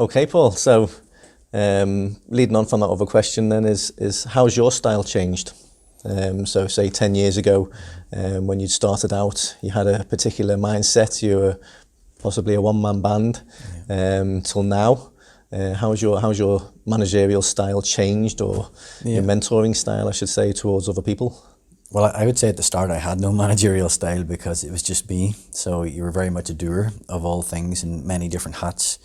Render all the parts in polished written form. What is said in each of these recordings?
Okay, Paul. So, leading on from that other question, then is how's your style changed? So, say 10 years ago, when you started out, you had a particular mindset. You were possibly a one-man band. Till now, how's your managerial style changed, or your mentoring style, I should say, towards other people? Well, I would say at the start I had no managerial style because it was just me. So you were very much a doer of all things in many different hats.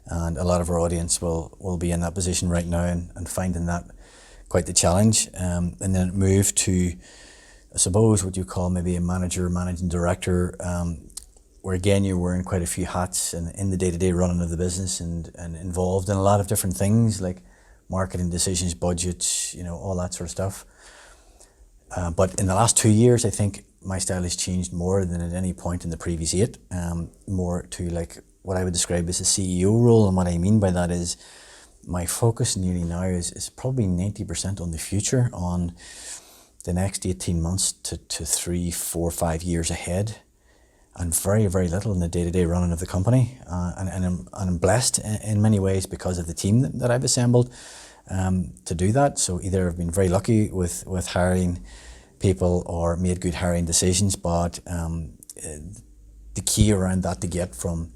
And a lot of our audience will be in that position right now and finding that quite the challenge. And then it moved to, I suppose, what you call maybe a manager, managing director, where again you're wearing quite a few hats and in the day-to-day running of the business and involved in a lot of different things like marketing decisions, budgets, all that sort of stuff. But in the last 2 years, I think my style has changed more than at any point in the previous 8, more to like what I would describe as a CEO role. And what I mean by that is my focus nearly now is probably 90% on the future, on the next 18 months to 3, 4, 5 years ahead, and very, very little in the day-to-day running of the company. And I'm blessed in many ways because of the team that I've assembled to do that. So either I've been very lucky with hiring people or made good hiring decisions, but the key around that to get from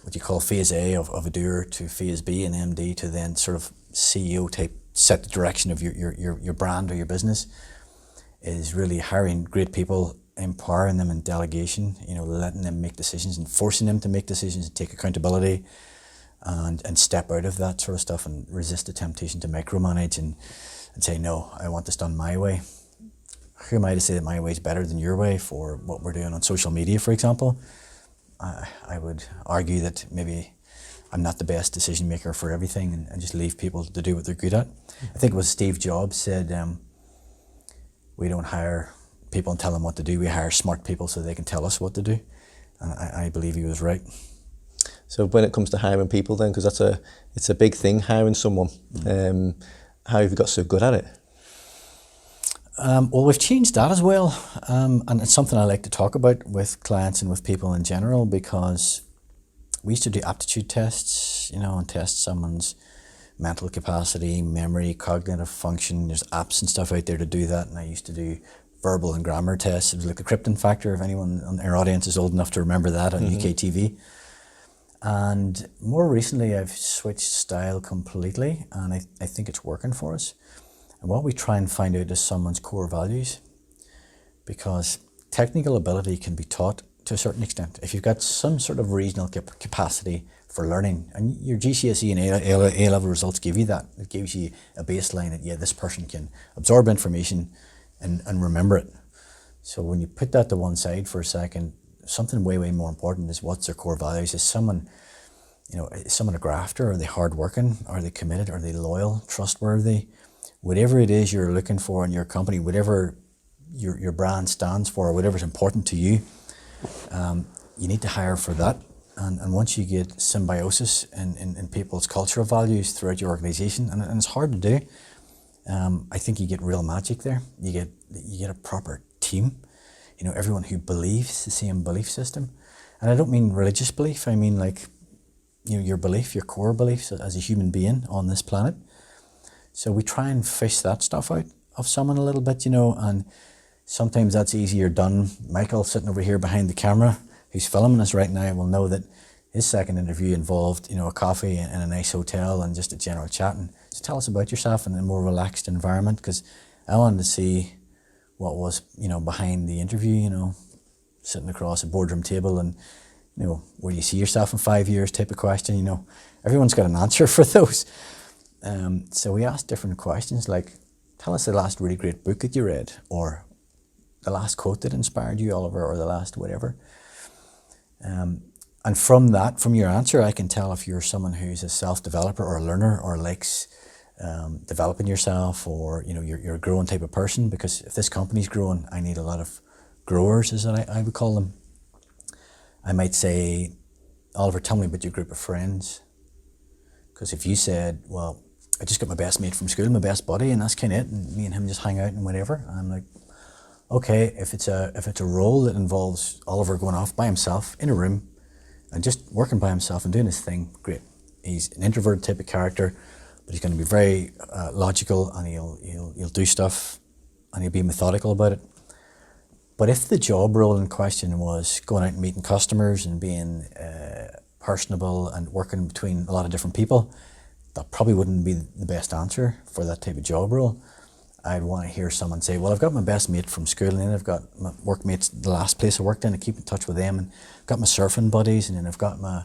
what you call phase A of a doer to phase B and MD to then sort of CEO type, set the direction of your brand or your business, is really hiring great people, empowering them in delegation, letting them make decisions and forcing them to make decisions and take accountability and step out of that sort of stuff and resist the temptation to micromanage and say, no, I want this done my way. Who am I to say that my way is better than your way for what we're doing on social media, for example? I would argue that maybe I'm not the best decision maker for everything and just leave people to do what they're good at. I think it was Steve Jobs said, we don't hire people and tell them what to do, we hire smart people so they can tell us what to do. And I believe he was right. So when it comes to hiring people then, because it's a big thing, hiring someone, how have you got so good at it? Well, we've changed that as well, and it's something I like to talk about with clients and with people in general, because we used to do aptitude tests, and test someone's mental capacity, memory, cognitive function. There's apps and stuff out there to do that, and I used to do verbal and grammar tests. It was like the Krypton Factor, if anyone in our audience is old enough to remember that on UK TV. And more recently, I've switched style completely, and I think it's working for us. And what we try and find out is someone's core values, because technical ability can be taught to a certain extent. If you've got some sort of regional capacity for learning, and your GCSE and A-level results give you that, it gives you a baseline that, this person can absorb information and remember it. So when you put that to one side for a second, something way, way more important is what's their core values. Is someone a grafter? Are they hardworking? Are they committed? Are they loyal, trustworthy? Whatever it is you're looking for in your company, whatever your brand stands for, or whatever's important to you, you need to hire for that. And once you get symbiosis in people's cultural values throughout your organization, and it's hard to do, I think you get real magic there. You get a proper team. Everyone who believes the same belief system. And I don't mean religious belief, I mean like, your belief, your core beliefs as a human being on this planet. So we try and fish that stuff out of someone a little bit, and sometimes that's easier done. Michael, sitting over here behind the camera, who's filming us right now, will know that his second interview involved, a coffee in a nice hotel and just a general chat. And just tell us about yourself in a more relaxed environment, because I wanted to see what was, behind the interview, sitting across a boardroom table and, where do you see yourself in 5 years type of question, everyone's got an answer for those. So we asked different questions like, tell us the last really great book that you read, or the last quote that inspired you, Oliver, or the last whatever. And from your answer, I can tell if you're someone who's a self-developer or a learner or likes developing yourself, or you're a growing type of person, because if this company's growing, I need a lot of growers, as I would call them. I might say, Oliver, tell me about your group of friends. Because if you said, well, I just got my best mate from school, my best buddy, and that's kind of it, and me and him just hang out and whatever, I'm like, okay, if it's a role that involves Oliver going off by himself in a room and just working by himself and doing his thing, great. he's an introverted type of character, but he's going to be very logical, and he'll do stuff, and he'll be methodical about it. But if the job role in question was going out and meeting customers and being personable and working between a lot of different people, that probably wouldn't be the best answer for that type of job role. I'd want to hear someone say, well, I've got my best mate from school, and then I've got my workmates, the last place I worked in, I keep in touch with them, and I've got my surfing buddies, and then I've got my,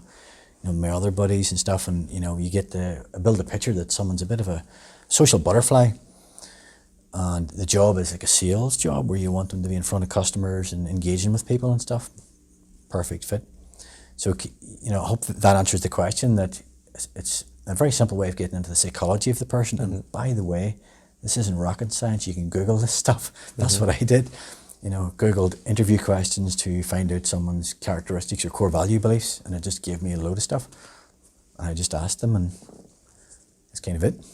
my other buddies and stuff, and you get to build a picture that someone's a bit of a social butterfly, and the job is like a sales job where you want them to be in front of customers and engaging with people and stuff. Perfect fit. So, I hope that answers the question, that it's a very simple way of getting into the psychology of the person. And by the way, this isn't rocket science. You can Google this stuff. That's what I did. Googled interview questions to find out someone's characteristics or core value beliefs, and it just gave me a load of stuff. And I just asked them, and that's kind of it.